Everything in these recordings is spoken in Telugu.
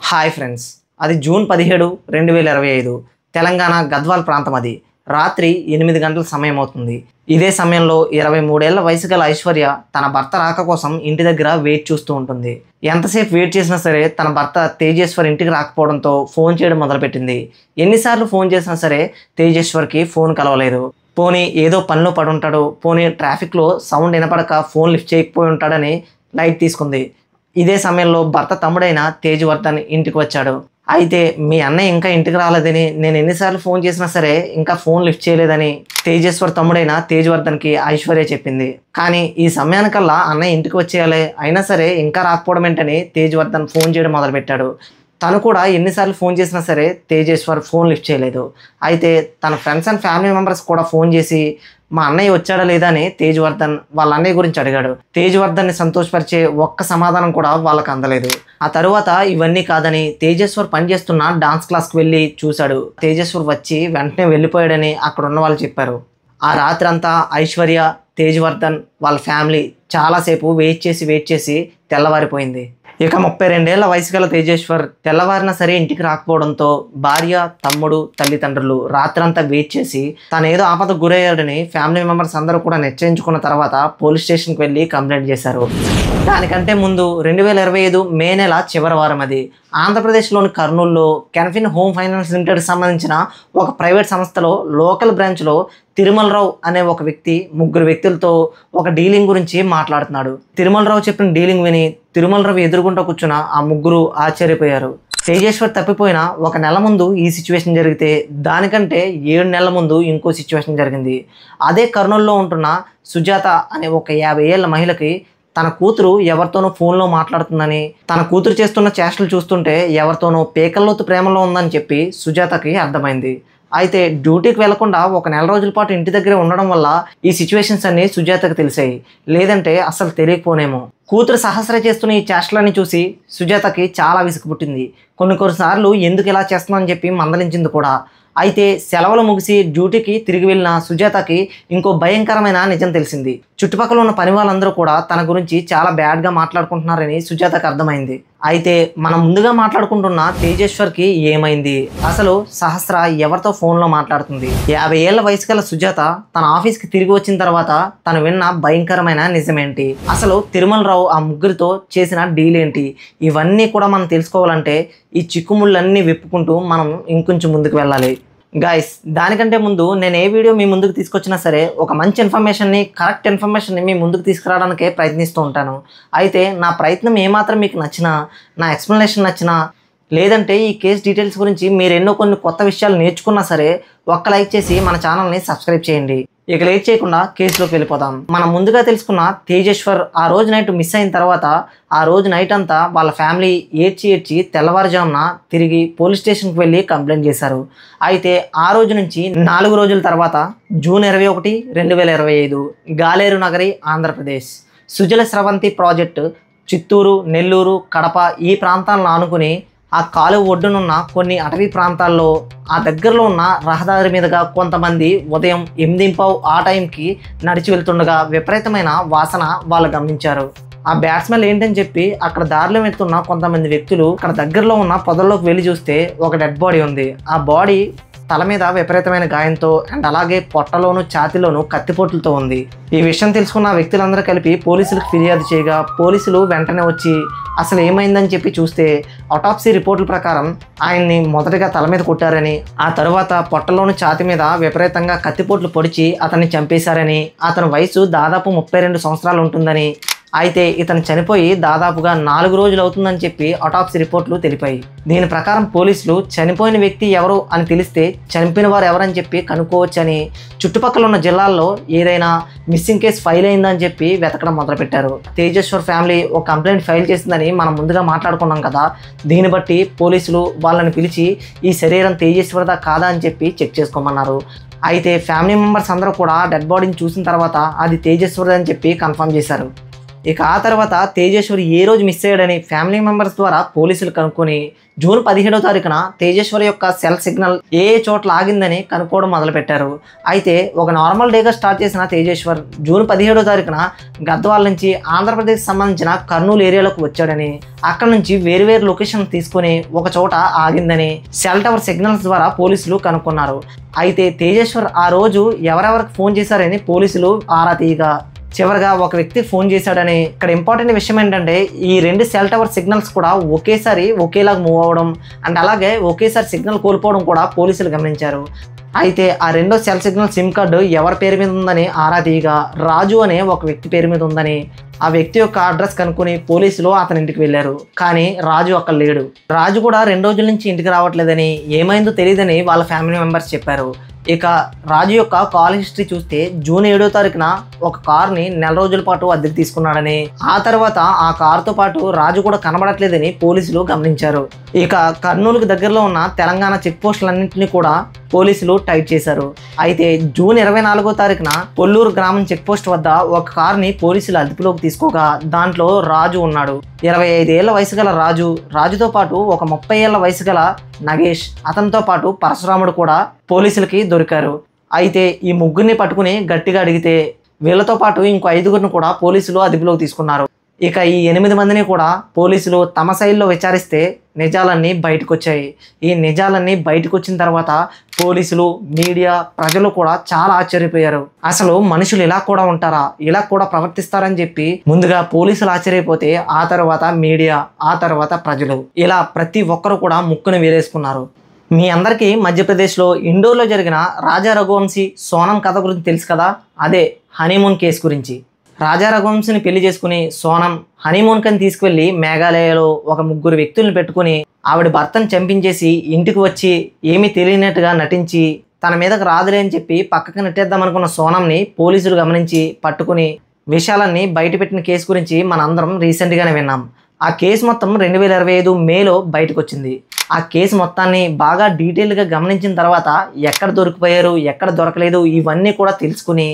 హాయ్ ఫ్రెండ్స్, అది జూన్ 17, 2025 తెలంగాణ గద్వాల్ ప్రాంతం. అది రాత్రి 8 గంటల సమయం అవుతుంది. ఇదే సమయంలో 23 ఏళ్ల వయసు గల ఐశ్వర్య తన భర్త రాక కోసం ఇంటి దగ్గర వెయిట్ చూస్తూ ఉంటుంది. ఎంతసేపు వెయిట్ చేసినా సరే తన భర్త తేజేశ్వర్ ఇంటికి రాకపోవడంతో ఫోన్ చేయడం మొదలుపెట్టింది. ఎన్నిసార్లు ఫోన్ చేసినా సరే తేజేశ్వర్కి ఫోన్ కలవలేదు. పోనీ ఏదో పనిలో పడి ఉంటాడు, పోనీ ట్రాఫిక్లో సౌండ్ వినపడక ఫోన్ లిఫ్ట్ చేయకపోయి ఉంటాడని లైట్ తీసుకుంది. ఇదే సమయంలో భర్త తమ్ముడైన తేజ్వర్ధన్ ఇంటికి వచ్చాడు. అయితే మీ అన్నయ్య ఇంకా ఇంటికి రాలేదని, నేను ఎన్నిసార్లు ఫోన్ చేసినా సరే ఇంకా ఫోన్ లిఫ్ట్ చేయలేదని తేజేశ్వర్ తమ్ముడైన తేజ్వర్ధన్కి ఐశ్వర్య చెప్పింది. కానీ ఈ సమయానికల్లా అన్నయ్య ఇంటికి వచ్చేయాలి, అయినా సరే ఇంకా రాకపోవడం ఏంటని తేజ్వర్ధన్ ఫోన్ చేయడం మొదలుపెట్టాడు. తను కూడా ఎన్నిసార్లు ఫోన్ చేసినా సరే తేజేశ్వర్ ఫోన్ లిఫ్ట్ చేయలేదు. అయితే తన ఫ్రెండ్స్ అండ్ ఫ్యామిలీ మెంబర్స్ కూడా ఫోన్ చేసి మా అన్నయ్య వచ్చాడా లేదా అని తేజ్వర్ధన్ వాళ్ళ అన్నయ్య గురించి అడిగాడు. తేజ్వర్ధన్ని సంతోషపరిచే ఒక్క సమాధానం కూడా వాళ్ళకి అందలేదు. ఆ తరువాత ఇవన్నీ కాదని తేజేశ్వర్ పనిచేస్తున్న డాన్స్ క్లాస్కి వెళ్ళి చూశాడు. తేజేశ్వర్ వచ్చి వెంటనే వెళ్ళిపోయాడని అక్కడ ఉన్న వాళ్ళు చెప్పారు. ఆ రాత్రి అంతా ఐశ్వర్య, తేజ్వర్ధన్ వాళ్ళ ఫ్యామిలీ చాలాసేపు వెయిట్ చేసి తెల్లవారిపోయింది. ఇక 32 ఏళ్ల వయసు గల తేజేశ్వర్ తెల్లవారినా సరే ఇంటికి రాకపోవడంతో భార్య, తమ్ముడు, తల్లిదండ్రులు రాత్రంతా వెయిట్ చేసి తను ఏదో ఆపదకు గురయ్యాడని ఫ్యామిలీ మెంబర్స్ అందరూ కూడా నిశ్చయించుకున్న తర్వాత పోలీస్ స్టేషన్కి వెళ్ళి కంప్లైంట్ చేశారు. దానికంటే ముందు 2025 మే నెల చివరి వారం అది ఆంధ్రప్రదేశ్లోని కర్నూలులో కెన్ఫిన్ హోమ్ ఫైనాన్స్ లిమిటెడ్కి సంబంధించిన ఒక ప్రైవేట్ సంస్థలో లోకల్ బ్రాంచ్లో తిరుమలరావు అనే ఒక వ్యక్తి 3 వ్యక్తులతో ఒక డీలింగ్ గురించి మాట్లాడుతున్నాడు. తిరుమలరావు చెప్పిన డీలింగ్ విని తిరుమలరావు ఎదురుగుంటూ కూర్చున్న ఆ 3 ఆశ్చర్యపోయారు. తేజేశ్వర్ తప్పిపోయిన 1 నెల ముందు ఈ సిచ్యువేషన్ జరిగితే దానికంటే 7 నెలల ముందు ఇంకో సిచ్యువేషన్ జరిగింది. అదే కర్నూలులో ఉంటున్న సుజాత అనే ఒక 50 ఏళ్ల మహిళకి తన కూతురు ఎవరితోనో ఫోన్లో మాట్లాడుతుందని, తన కూతురు చేస్తున్న చేష్టలు చూస్తుంటే ఎవరితోనో పేకల్లోతు ప్రేమలో ఉందని చెప్పి సుజాతకి అర్థమైంది. అయితే డ్యూటీకి వెళ్లకుండా 1 నెల రోజుల పాటు ఇంటి దగ్గరే ఉండడం వల్ల ఈ సిచ్యువేషన్స్ అన్నీ సుజాతకు తెలిసాయి. లేదంటే అసలు తెలియకపోనేమో. కూతురు సహస్ర చేస్తున్న ఈ చేష్టలని చూసి సుజాతకి చాలా విసుగు పుట్టింది. కొన్నిసార్లు ఎందుకు ఇలా చేస్తున్నానని చెప్పి మందలించింది కూడా. అయితే సెలవులు ముగిసి డ్యూటీకి తిరిగి వెళ్ళిన సుజాతకి ఇంకో భయంకరమైన నిజం తెలిసింది. చుట్టుపక్కల ఉన్న పని వాళ్ళందరూ కూడా తన గురించి చాలా బ్యాడ్గా మాట్లాడుకుంటున్నారని సుజాతకు అర్థమైంది. అయితే మనం ముందుగా మాట్లాడుకుంటున్న తేజేశ్వర్కి ఏమైంది? అసలు సహస్ర ఎవరితో ఫోన్లో మాట్లాడుతుంది? 50 ఏళ్ల వయసు గల సుజాత తన ఆఫీస్కి తిరిగి వచ్చిన తర్వాత తను విన్న భయంకరమైన నిజమేంటి? అసలు తిరుమలరావు ఆ 3 చేసిన డీల్ ఏంటి? ఇవన్నీ కూడా మనం తెలుసుకోవాలంటే ఈ చిక్కుముళ్ళన్నీ విప్పుకుంటూ మనం ఇంకొంచెం ముందుకు వెళ్ళాలి. గైస్, దానికంటే ముందు నేను ఏ వీడియో మీ ముందుకు తీసుకొచ్చినా సరే ఒక మంచి ఇన్ఫర్మేషన్ని, కరెక్ట్ ఇన్ఫర్మేషన్ని మీ ముందుకు తీసుకురావడానికే ప్రయత్నిస్తూ ఉంటాను. అయితే నా ప్రయత్నం ఏమాత్రం మీకు నచ్చినా, నా ఎక్స్ప్లెనేషన్ నచ్చినా, లేదంటే ఈ కేసు డీటెయిల్స్ గురించి మీరు కొన్ని కొత్త విషయాలు నేర్చుకున్నా సరే ఒక్క లైక్ చేసి మన ఛానల్ని సబ్స్క్రైబ్ చేయండి. ఇక లేట్ చేయకుండా కేసులోకి వెళ్ళిపోదాం. మనం ముందుగా తెలుసుకున్న తేజేశ్వర్ ఆ రోజు నైట్ మిస్ అయిన తర్వాత ఆ రోజు నైట్ అంతా వాళ్ళ ఫ్యామిలీ ఏడ్చి తెల్లవారుజామున తిరిగి పోలీస్ స్టేషన్కి వెళ్ళి కంప్లైంట్ చేశారు. అయితే ఆ రోజు నుంచి 4 రోజుల తర్వాత జూన్ 21, 2025 గాలేరు నగరి, ఆంధ్రప్రదేశ్ సుజల స్రవంతి ప్రాజెక్టు చిత్తూరు, నెల్లూరు, కడప ఈ ప్రాంతాలను ఆనుకుని ఆ కాలువ ఒడ్డునున్న కొన్ని అటవీ ప్రాంతాల్లో ఆ దగ్గరలో ఉన్న రహదారి మీదుగా కొంతమంది ఉదయం 8:15 ఆ టైంకి నడిచి వెళ్తుండగా విపరీతమైన వాసన వాళ్ళు గమనించారు. ఆ బ్యాట్స్మెన్ ఏంటని చెప్పి అక్కడ దారిలో వెళ్తున్న కొంతమంది వ్యక్తులు అక్కడ దగ్గరలో ఉన్న పొదల్లోకి వెళ్ళి చూస్తే ఒక డెడ్ బాడీ ఉంది. ఆ బాడీ తల మీద విపరీతమైన గాయంతో అండ్ అలాగే పొట్టలోను, ఛాతీలోను కత్తిపోట్లతో ఉంది. ఈ విషయం తెలుసుకున్న వ్యక్తులందరూ కలిపి పోలీసులకు ఫిర్యాదు చేయగా పోలీసులు వెంటనే వచ్చి అసలు ఏమైందని చెప్పి చూస్తే ఆటోప్సీ రిపోర్టుల ప్రకారం ఆయన్ని మొదటగా తల మీద కొట్టారని, ఆ తర్వాత పొట్టలోను, ఛాతీ మీద విపరీతంగా కత్తిపోట్లు పొడిచి అతన్ని చంపేశారని, అతని వయసు దాదాపు 32 సంవత్సరాలు ఉంటుందని, అయితే ఇతను చనిపోయి దాదాపుగా 4 రోజులు అవుతుందని చెప్పి ఆటోప్సీ రిపోర్ట్లు తెలిపాయి. దీని ప్రకారం పోలీసులు చనిపోయిన వ్యక్తి ఎవరు అని తెలిస్తే చనిపోయిన వారు ఎవరని చెప్పి కనుక్కోవచ్చని చుట్టుపక్కల ఉన్న జిల్లాల్లో ఏదైనా మిస్సింగ్ కేసు ఫైల్ అయిందని చెప్పి వెతకడం మొదలుపెట్టారు. తేజేశ్వర్ ఫ్యామిలీ ఒక కంప్లైంట్ ఫైల్ చేసిందని మనం ముందుగా మాట్లాడుకున్నాం కదా. దీన్ని బట్టి పోలీసులు వాళ్ళని పిలిచి ఈ శరీరం తేజేశ్వరదా కాదా అని చెప్పి చెక్ చేసుకోమన్నారు. అయితే ఫ్యామిలీ మెంబర్స్ అందరూ కూడా డెడ్ బాడీని చూసిన తర్వాత అది తేజేశ్వరదా అని చెప్పి కన్ఫర్మ్ చేశారు. ఇక ఆ తర్వాత తేజేశ్వరి ఏ రోజు మిస్ అయ్యాడని ఫ్యామిలీ మెంబర్స్ ద్వారా పోలీసులు కనుక్కొని జూన్ 17వ తారీఖున తేజేశ్వరి యొక్క సెల్ సిగ్నల్ ఏ చోట్ల ఆగిందని కనుక్కోవడం మొదలుపెట్టారు. అయితే ఒక నార్మల్ డేగా స్టార్ట్ చేసిన తేజేశ్వర్ జూన్ 17వ తారీఖున గద్వాల నుంచి ఆంధ్రప్రదేశ్ సంబంధించిన కర్నూలు ఏరియాలోకి వచ్చాడని, అక్కడ నుంచి వేరువేరు లొకేషన్ తీసుకుని ఒక చోట ఆగిందని సెల్ టవర్ సిగ్నల్స్ ద్వారా పోలీసులు కనుక్కున్నారు. అయితే తేజేశ్వర్ ఆ రోజు ఎవరెవరికి ఫోన్ చేశారని పోలీసులు ఆరా తీయగా చివరిగా ఒక వ్యక్తి ఫోన్ చేశాడని. ఇక్కడ ఇంపార్టెంట్ విషయం ఏంటంటే ఈ 2 సెల్ టవర్ సిగ్నల్స్ కూడా ఒకేసారి ఒకేలాగా మూవ్ అవ్వడం అండ్ అలాగే ఒకేసారి సిగ్నల్ కోల్పోవడం కూడా పోలీసులు గమనించారు. అయితే ఆ 2వ సెల్ సిగ్నల్ సిమ్ కార్డు ఎవరి పేరు మీద ఉందని ఆరా తీయగా రాజు అనే ఒక వ్యక్తి పేరు మీద ఉందని, ఆ వ్యక్తి యొక్క అడ్రస్ కనుక్కొని పోలీసులు అతని ఇంటికి వెళ్ళారు. కానీ రాజు అక్కడ లేడు. రాజు కూడా 2 రోజుల నుంచి ఇంటికి రావట్లేదని, ఏమైందో తెలియదని వాళ్ళ ఫ్యామిలీ మెంబర్స్ చెప్పారు. ఇక రాజు యొక్క కాల్ హిస్టరీ చూస్తే జూన్ 7వ తారీఖున ఒక కార్ని 4 రోజుల పాటు అద్దెకు తీసుకున్నాడని, ఆ తర్వాత ఆ కారుతో పాటు రాజు కూడా కనబడట్లేదని పోలీసులు గమనించారు. ఇక కర్నూలుకు దగ్గరలో ఉన్న తెలంగాణ చెక్ పోస్టులన్నింటినీ కూడా పోలీసులు టైట్ చేశారు. అయితే జూన్ 24వ తారీఖున కొల్లూరు గ్రామం చెక్ పోస్ట్ వద్ద ఒక కార్ని పోలీసులు అదుపులోకి తీసుకోగా దాంట్లో రాజు ఉన్నాడు. 25 ఏళ్ల వయసు గల రాజుతో పాటు ఒక 30 ఏళ్ల వయసు గల నగేష్, అతనితో పాటు పరశురాముడు కూడా పోలీసులకి దొరికారు. అయితే ఈ ముగ్గురిని పట్టుకుని గట్టిగా అడిగితే వీళ్ళతో పాటు ఇంకో 5గురిని కూడా పోలీసులు అదుపులోకి తీసుకున్నారు. ఇక ఈ 8 మందిని కూడా పోలీసులు తమ శైలిలో విచారిస్తే నిజాలన్నీ బయటకు వచ్చాయి. ఈ నిజాలన్నీ బయటకు వచ్చిన తర్వాత పోలీసులు, మీడియా, ప్రజలు కూడా చాలా ఆశ్చర్యపోయారు. అసలు మనుషులు ఇలా కూడా ఉంటారా, ఇలా కూడా ప్రవర్తిస్తారని చెప్పి ముందుగా పోలీసులు ఆశ్చర్యపోతే ఆ తర్వాత మీడియా, ఆ తర్వాత ప్రజలు, ఇలా ప్రతి ఒక్కరు కూడా ముక్కును వేలేసుకున్నారు. మీ అందరికీ మధ్యప్రదేశ్లో ఇండోర్లో జరిగిన రాజా రఘువంశీ సోనం కథ గురించి తెలుసు కదా, అదే హనీమూన్ కేసు గురించి. రాజా రఘువంశీని పెళ్లి చేసుకుని సోనం హనీమూన్ కని తీసుకువెళ్ళి మేఘాలయలో ఒక 3 వ్యక్తులను పెట్టుకుని ఆవిడ భర్తను చంపించేసి ఇంటికి వచ్చి ఏమీ తెలియనట్టుగా నటించి తన మీదకు రాదులే అని చెప్పి పక్కకు నెట్టేద్దామనుకున్న సోనంని పోలీసులు గమనించి పట్టుకుని విషయాలన్నీ బయటపెట్టిన కేసు గురించి మనందరం రీసెంట్గానే విన్నాం. ఆ కేసు మొత్తం 2025 మేలో బయటకు వచ్చింది. ఆ కేసు మొత్తాన్ని బాగా డీటెయిల్గా గమనించిన తర్వాత ఎక్కడ దొరికిపోయారు, ఎక్కడ దొరకలేదు, ఇవన్నీ కూడా తెలుసుకుని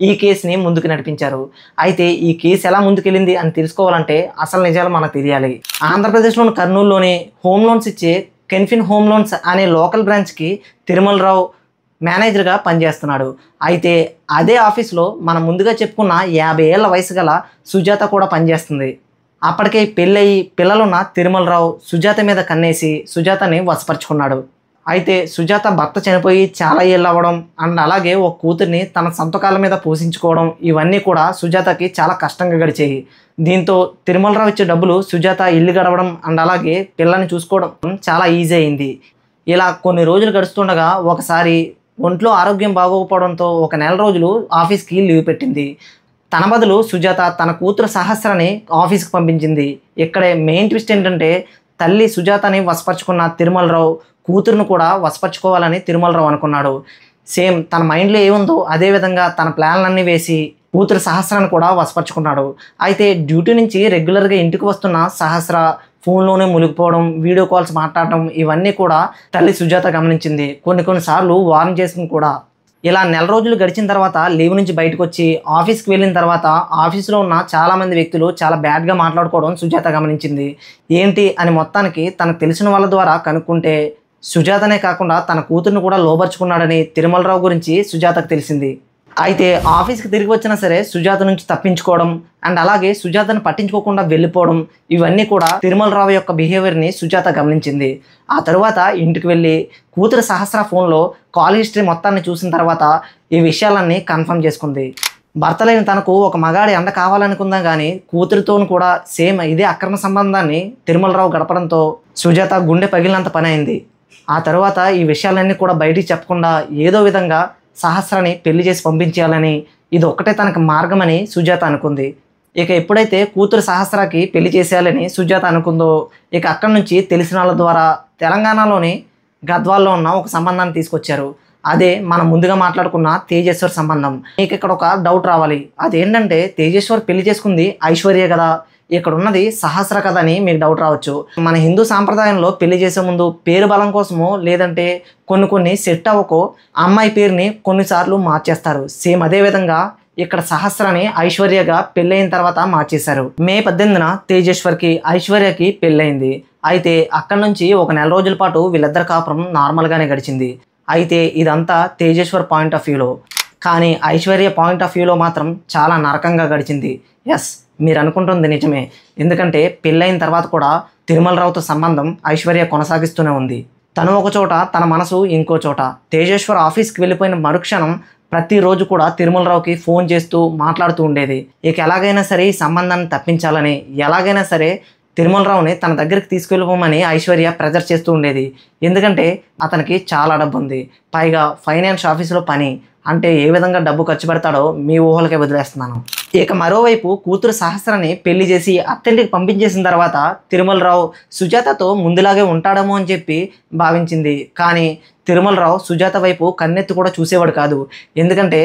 ఈ కేసుని ముందుకు నడిపించారు. అయితే ఈ కేసు ఎలా ముందుకెళ్ళింది అని తెలుసుకోవాలంటే అసలు నిజాలు మనకు తెలియాలి. ఆంధ్రప్రదేశ్లోని కర్నూలులోని హోమ్ లోన్స్ ఇచ్చే కెన్ఫిన్ హోమ్ లోన్స్ అనే లోకల్ బ్రాంచ్కి తిరుమలరావు మేనేజర్గా పనిచేస్తున్నాడు. అయితే అదే ఆఫీస్లో మనం ముందుగా చెప్పుకున్న 50 ఏళ్ల వయసు గల సుజాత కూడా పనిచేస్తుంది. అప్పటికే పెళ్ళయి పిల్లలున్న తిరుమలరావు సుజాత మీద కన్నేసి సుజాతని వశపరుచుకున్నాడు. అయితే సుజాత భర్త చనిపోయి చాలా ఏళ్ళు అవ్వడం అండ్ అలాగే ఒక కూతుర్ని తన సొంతకాల మీద పోషించుకోవడం, ఇవన్నీ కూడా సుజాతకి చాలా కష్టంగా గడిచాయి. దీంతో తిరుమలరావు ఇచ్చే డబ్బులు సుజాత ఇల్లు గడవడం అండ్ అలాగే పిల్లల్ని చూసుకోవడం చాలా ఈజీ అయింది. ఇలా కొన్ని రోజులు గడుస్తుండగా ఒకసారి ఒంట్లో ఆరోగ్యం బాగోకపోవడంతో ఒక 1 నెల రోజులు ఆఫీస్కి లీవ్ పెట్టింది. తన బదులు సుజాత తన కూతురు సహస్రని ఆఫీస్కి పంపించింది. ఇక్కడే మెయిన్ ట్విస్ట్ ఏంటంటే తల్లి సుజాతని వశపరుచుకున్న తిరుమలరావు కూతురును కూడా వశపరుచుకోవాలని తిరుమలరావు అనుకున్నాడు. సేమ్ తన మైండ్లో ఏముందో అదేవిధంగా తన ప్లాన్లన్నీ వేసి కూతురు సహస్రాన్ని కూడా వశపరుచుకున్నాడు. అయితే డ్యూటీ నుంచి రెగ్యులర్గా ఇంటికి వస్తున్న సహస్ర ఫోన్లోనే మునిగిపోవడం, వీడియో కాల్స్ మాట్లాడటం, ఇవన్నీ కూడా తల్లి సుజాత గమనించింది. కొన్నిసార్లు వార్న్ చేసింది కూడా. ఇలా 1 నెల రోజులు గడిచిన తర్వాత లీవ్ నుంచి బయటకు వచ్చి ఆఫీస్కి వెళ్ళిన తర్వాత ఆఫీస్లో ఉన్న చాలామంది వ్యక్తులు చాలా బ్యాడ్గా మాట్లాడుకోవడం సుజాత గమనించింది. ఏంటి అని మొత్తానికి తనకు తెలిసిన వాళ్ళ ద్వారా కనుక్కుంటే సుజాతనే కాకుండా తన కూతురుని కూడా లోబర్చుకున్నాడని తిరుమలరావు గురించి సుజాతకు తెలిసింది. అయితే ఆఫీస్కి తిరిగి వచ్చినా సరే సుజాత నుంచి తప్పించుకోవడం అండ్ అలాగే సుజాతను పట్టించుకోకుండా వెళ్ళిపోవడం, ఇవన్నీ కూడా తిరుమలరావు యొక్క బిహేవియర్ని సుజాత గమనించింది. ఆ తర్వాత ఇంటికి వెళ్ళి కూతురు సహస్ర ఫోన్లో కాల్ హిస్టరీ మొత్తాన్ని చూసిన తర్వాత ఈ విషయాలన్నీ కన్ఫర్మ్ చేసుకుంది. భర్త లేని తనకు ఒక మగాడి అండ కావాలనుకుందాం కానీ కూతురితోను కూడా సేమ్ ఇదే అక్రమ సంబంధాన్ని తిరుమలరావు గడపడంతో సుజాత గుండె పగిలినంత పని అయింది. ఆ తర్వాత ఈ విషయాలన్నీ కూడా బయటికి చెప్పకుండా ఏదో విధంగా సహస్రని పెళ్లి చేసి పంపించేయాలని, ఇది ఒక్కటే తనకు మార్గమని సుజాత అనుకుంది. ఇక ఎప్పుడైతే కూతురు సహస్రకి పెళ్లి చేసేయాలని సుజాత అనుకుందో ఇక అక్కడి నుంచి తెలిసిన వాళ్ళ ద్వారా తెలంగాణలోని గద్వాల్లో ఉన్న ఒక సంబంధాన్ని తీసుకొచ్చారు. అదే మనం ముందుగా మాట్లాడుకున్న తేజేశ్వర్ సంబంధం. మీకు ఇక్కడ ఒక డౌట్ రావాలి, అదేంటంటే తేజేశ్వర్ పెళ్లి చేసుకుంది ఐశ్వర్య కదా, ఇక్కడ ఉన్నది సహస్ర కదా అని మీకు డౌట్ రావచ్చు. మన హిందూ సాంప్రదాయంలో పెళ్లి చేసే ముందు పేరు బలం కోసమో లేదంటే కొన్ని సెట్ అవ్వకో అమ్మాయి పేరుని కొన్నిసార్లు మార్చేస్తారు. సేమ్ అదేవిధంగా ఇక్కడ సహస్రని ఐశ్వర్యగా పెళ్ళైన తర్వాత మార్చేశారు. మే 18న తేజేశ్వర్కి ఐశ్వర్యకి పెళ్ళయింది. అయితే అక్కడి నుంచి ఒక నెల రోజుల పాటు వీళ్ళిద్దరి కాపురం నార్మల్గానే గడిచింది. అయితే ఇదంతా తేజేశ్వర్ పాయింట్ ఆఫ్ వ్యూలో, కానీ ఐశ్వర్య పాయింట్ ఆఫ్ వ్యూలో మాత్రం చాలా నరకంగా గడిచింది. ఎస్, మీరు అనుకుంటుంది నిజమే. ఎందుకంటే పెళ్ళైన తర్వాత కూడా తిరుమలరావుతో సంబంధం ఐశ్వర్య కొనసాగిస్తూనే ఉంది. తను ఒక చోట, తన మనసు ఇంకో చోట. తేజేశ్వర్ ఆఫీస్కి వెళ్ళిపోయిన మరుక్షణం ప్రతిరోజు కూడా తిరుమలరావుకి ఫోన్ చేస్తూ మాట్లాడుతూ ఉండేది. ఇక ఎలాగైనా సరే ఈ సంబంధాన్ని తప్పించాలని, ఎలాగైనా సరే తిరుమలరావుని తన దగ్గరికి తీసుకెళ్ళిపోమని ఐశ్వర్య ప్రెజర్ చేస్తూ ఉండేది. ఎందుకంటే అతనికి చాలా డబ్బు ఉంది, పైగా ఫైనాన్స్ ఆఫీసులో పని. అంటే ఏ విధంగా డబ్బు ఖర్చు పెడతాడో మీ ఊహలకే వదిలేస్తున్నాను. ఇక మరోవైపు కూతురు సహస్రని పెళ్లి చేసి అత్తింటికి పంపించేసిన తర్వాత తిరుమలరావు సుజాతతో ముందులాగే ఉంటాడేమో అని చెప్పి భావించింది. కానీ తిరుమలరావు సుజాత వైపు కన్నెత్తి కూడా చూసేవాడు కాదు. ఎందుకంటే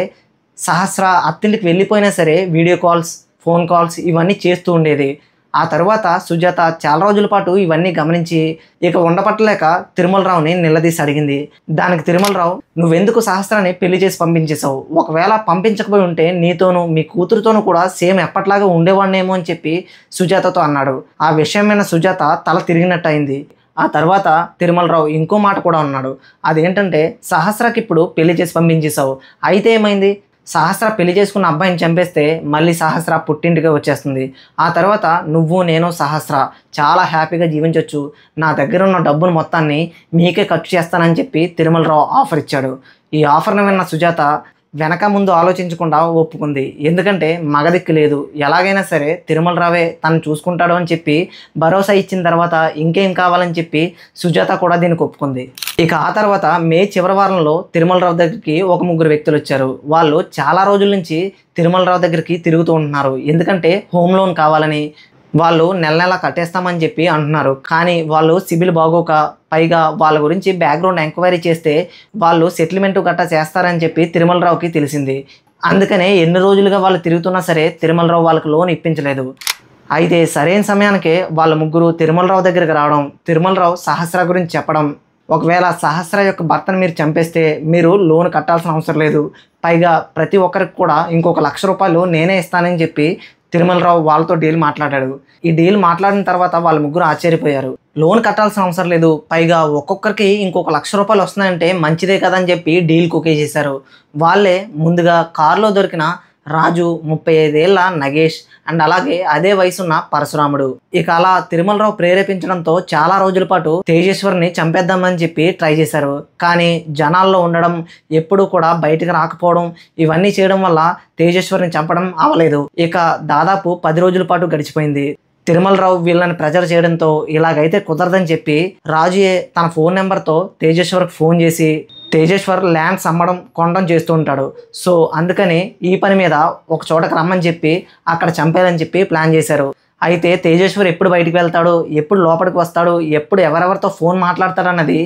సహస్ర అత్తింటికి వెళ్ళిపోయినా సరే వీడియో కాల్స్, ఫోన్ కాల్స్ ఇవన్నీ చేస్తూ ఉండేది. ఆ తర్వాత సుజాత చాలా రోజుల పాటు ఇవన్నీ గమనించి ఇక ఉండపట్టలేక తిరుమలరావుని నిలదీసి అడిగింది. దానికి తిరుమలరావు, నువ్వెందుకు సహస్రాన్ని పెళ్లి చేసి పంపించేశావు? ఒకవేళ పంపించకపోయి ఉంటే నీతోనూ మీ కూతురుతోనూ కూడా సేమ్ ఎప్పట్లాగా ఉండేవాడినేమో అని చెప్పి సుజాతతో అన్నాడు. ఆ విషయమైన సుజాత తల తిరిగినట్టు అయింది. ఆ తర్వాత తిరుమలరావు ఇంకో మాట కూడా అన్నాడు. అదేంటంటే, సహస్రకి ఇప్పుడు పెళ్లి చేసి పంపించేశావు, అయితే ఏమైంది? సహస్ర పెళ్లి చేసుకున్న అబ్బాయిని చంపేస్తే మళ్ళీ సహస్ర పుట్టింటికి వచ్చేస్తుంది. ఆ తర్వాత నువ్వు, నేను, సహస్ర చాలా హ్యాపీగా జీవించవచ్చు. నా దగ్గర ఉన్న డబ్బును మొత్తాన్ని మీకే ఖర్చు చేస్తానని చెప్పి తిరుమలరావు ఆఫర్ ఇచ్చాడు. ఈ ఆఫర్ని విన్న సుజాత వెనక ముందు ఆలోచించకుండా ఒప్పుకుంది. ఎందుకంటే మగదిక్కు లేదు, ఎలాగైనా సరే తిరుమలరావే తను చూసుకుంటాడు అని చెప్పి భరోసా ఇచ్చిన తర్వాత ఇంకేం కావాలని చెప్పి సుజాత కూడా దీనికి ఒప్పుకుంది. ఇక ఆ తర్వాత మే చివరి వారంలో తిరుమలరావు దగ్గరికి ఒక 3 వ్యక్తులు వచ్చారు. వాళ్ళు చాలా రోజుల నుంచి తిరుమలరావు దగ్గరికి తిరుగుతూ ఉంటున్నారు. ఎందుకంటే హోమ్ లోన్ కావాలని, వాళ్ళు నెల నెల కట్టేస్తామని చెప్పి అంటున్నారు. కానీ వాళ్ళు సిబిల్ బాగోక, పైగా వాళ్ళ గురించి బ్యాక్గ్రౌండ్ ఎంక్వైరీ చేస్తే వాళ్ళు సెటిల్మెంట్ గట్టా చేస్తారని చెప్పి తిరుమలరావుకి తెలిసింది. అందుకనే ఎన్ని రోజులుగా వాళ్ళు తిరుగుతున్నా సరే తిరుమలరావు వాళ్ళకి లోన్ ఇప్పించలేదు. అయితే సరైన సమయానికే వాళ్ళ 3 తిరుమలరావు దగ్గరికి రావడం, తిరుమలరావు సహస్ర గురించి చెప్పడం, ఒకవేళ సహస్ర యొక్క భర్తను మీరు చంపేస్తే మీరు లోన్ కట్టాల్సిన అవసరం లేదు, పైగా ప్రతి ఒక్కరికి కూడా ఇంకొక ₹1,00,000 నేనే ఇస్తానని చెప్పి తిరుమలరావు వాళ్ళతో డీల్ మాట్లాడాడు. ఈ డీల్ మాట్లాడిన తర్వాత వాళ్ళ 3 ఆశ్చర్యపోయారు. లోన్ కట్టాల్సిన అవసరం లేదు, పైగా ఒక్కొక్కరికి ఇంకొక ₹1,00,000 వస్తున్నాయంటే మంచిదే కదా అని చెప్పి డీల్ ఓకే చేశారు. వాళ్ళే ముందుగా కారులో దొరికిన రాజు, 35 ఏళ్ల నగేష్ అండ్ అలాగే అదే వయసున్న పరశురాముడు. ఇక అలా తిరుమలరావు ప్రేరేపించడంతో చాలా రోజుల పాటు తేజేశ్వర్ని చంపేద్దామని చెప్పి ట్రై చేశారు. కానీ జనాల్లో ఉండడం, ఎప్పుడూ కూడా బయటకు రాకపోవడం, ఇవన్నీ చేయడం వల్ల తేజేశ్వర్ని చంపడం అవ్వలేదు. ఇక దాదాపు 10 రోజుల పాటు గడిచిపోయింది. తిరుమలరావు వీళ్ళని ప్రెజర్ చేయడంతో ఇలాగైతే కుదరదని చెప్పి రాజుయే తన ఫోన్ నెంబర్తో తేజేశ్వర్కి ఫోన్ చేసి తేజేశ్వర్ ల్యాండ్స్ అమ్మడం, కొనడం చేస్తూ ఉంటాడు. సో అందుకని ఈ పని మీద ఒక చోటకి రమ్మని చెప్పి అక్కడ చంపేయాలని చెప్పి ప్లాన్ చేశారు. అయితే తేజేశ్వర్ ఎప్పుడు బయటికి వెళ్తాడు, ఎప్పుడు లోపలికి వస్తాడు, ఎప్పుడు ఎవరెవరితో ఫోన్ మాట్లాడతాడు అన్నది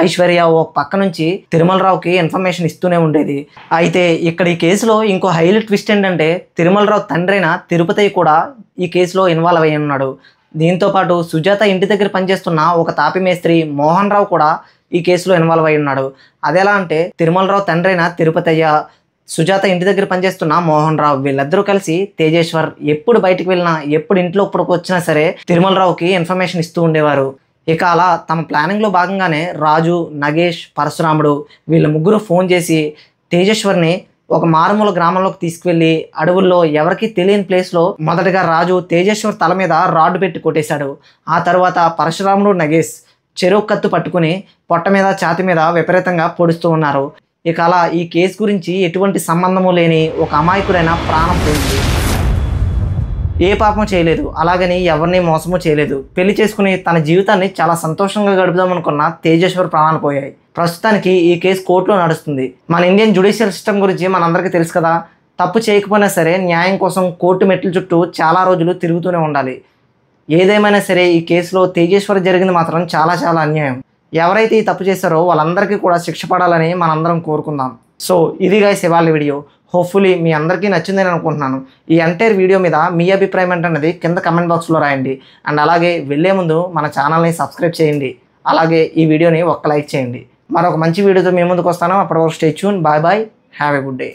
ఐశ్వర్య ఒక పక్క నుంచి తిరుమలరావుకి ఇన్ఫర్మేషన్ ఇస్తూనే ఉండేది. అయితే ఇక్కడ ఈ కేసులో ఇంకో హైలైట్ ట్విస్ట్ ఏంటంటే, తిరుమలరావు తండ్రైన తిరుపతి కూడా ఈ కేసులో ఇన్వాల్వ్ అయ్యి ఉన్నాడు. దీంతోపాటు సుజాత ఇంటి దగ్గర పనిచేస్తున్న ఒక తాపి మేస్త్రి మోహన్ రావు కూడా ఈ కేసులో ఇన్వాల్వ్ అయి ఉన్నాడు. అదెలా అంటే, తిరుమలరావు తండ్రైన తిరుపతయ్య, సుజాత ఇంటి దగ్గర పనిచేస్తున్న మోహన్ రావు, వీళ్ళిద్దరూ కలిసి తేజేశ్వర్ ఎప్పుడు బయటికి వెళ్ళినా, ఎప్పుడు ఇంట్లో వచ్చినా సరే తిరుమలరావుకి ఇన్ఫర్మేషన్ ఇస్తూ ఉండేవారు. ఇక అలా తమ ప్లానింగ్లో భాగంగానే రాజు, నగేష్, పరశురాముడు వీళ్ళ 3 ఫోన్ చేసి తేజేశ్వర్ని ఒక మారుమూల గ్రామంలోకి తీసుకువెళ్ళి అడవుల్లో ఎవరికి తెలియని ప్లేస్లో మొదటగా రాజు తేజేశ్వర్ తల మీద రాడ్డు పెట్టి కొట్టేశాడు. ఆ తర్వాత పరశురాముడు, నగేష్ చెరువు కత్తు పట్టుకుని పొట్ట మీద, ఛాతి మీద విపరీతంగా పొడుస్తూ ఉన్నారు. ఇక అలా ఈ కేసు గురించి ఎటువంటి సంబంధము లేని ఒక అమాయకుడైన ప్రాణం పోయింది. ఏ పాపం చేయలేదు, అలాగని ఎవరిని మోసము చేయలేదు. పెళ్లి చేసుకుని తన జీవితాన్ని చాలా సంతోషంగా గడుపుదామనుకున్న తేజేశ్వర్ ప్రాణాలు పోయాయి. ప్రస్తుతానికి ఈ కేసు కోర్టులో నడుస్తుంది. మన ఇండియన్ జ్యుడిషియల్ సిస్టమ్ గురించి మనందరికీ తెలుసు కదా. తప్పు చేయకపోయినా సరే న్యాయం కోసం కోర్టు మెట్ల చుట్టూ చాలా రోజులు తిరుగుతూనే ఉండాలి. ఏదేమైనా సరే ఈ కేసులో తేజేశ్వర్ జరిగింది మాత్రం చాలా చాలా అన్యాయం. ఎవరైతే ఈ తప్పు చేశారో వాళ్ళందరికీ కూడా శిక్ష పడాలని మనందరం కోరుకుందాం. సో ఇది గైస్ ఇవాళ వీడియో. హోప్ఫుల్లీ మీ అందరికీ నచ్చిందని అనుకుంటున్నాను. ఈ ఎంటైర్ వీడియో మీద మీ అభిప్రాయం ఏంటన్నది కింద కమెంట్ బాక్స్లో రాయండి. అండ్ అలాగే వెళ్ళే ముందు మన ఛానల్ని సబ్స్క్రైబ్ చేయండి. అలాగే ఈ వీడియోని ఒక్క లైక్ చేయండి. మరొక మంచి వీడియోతో మీ ముందుకు వస్తాను. అప్పటి వరకు stay tune. Bye bye. Have a good day.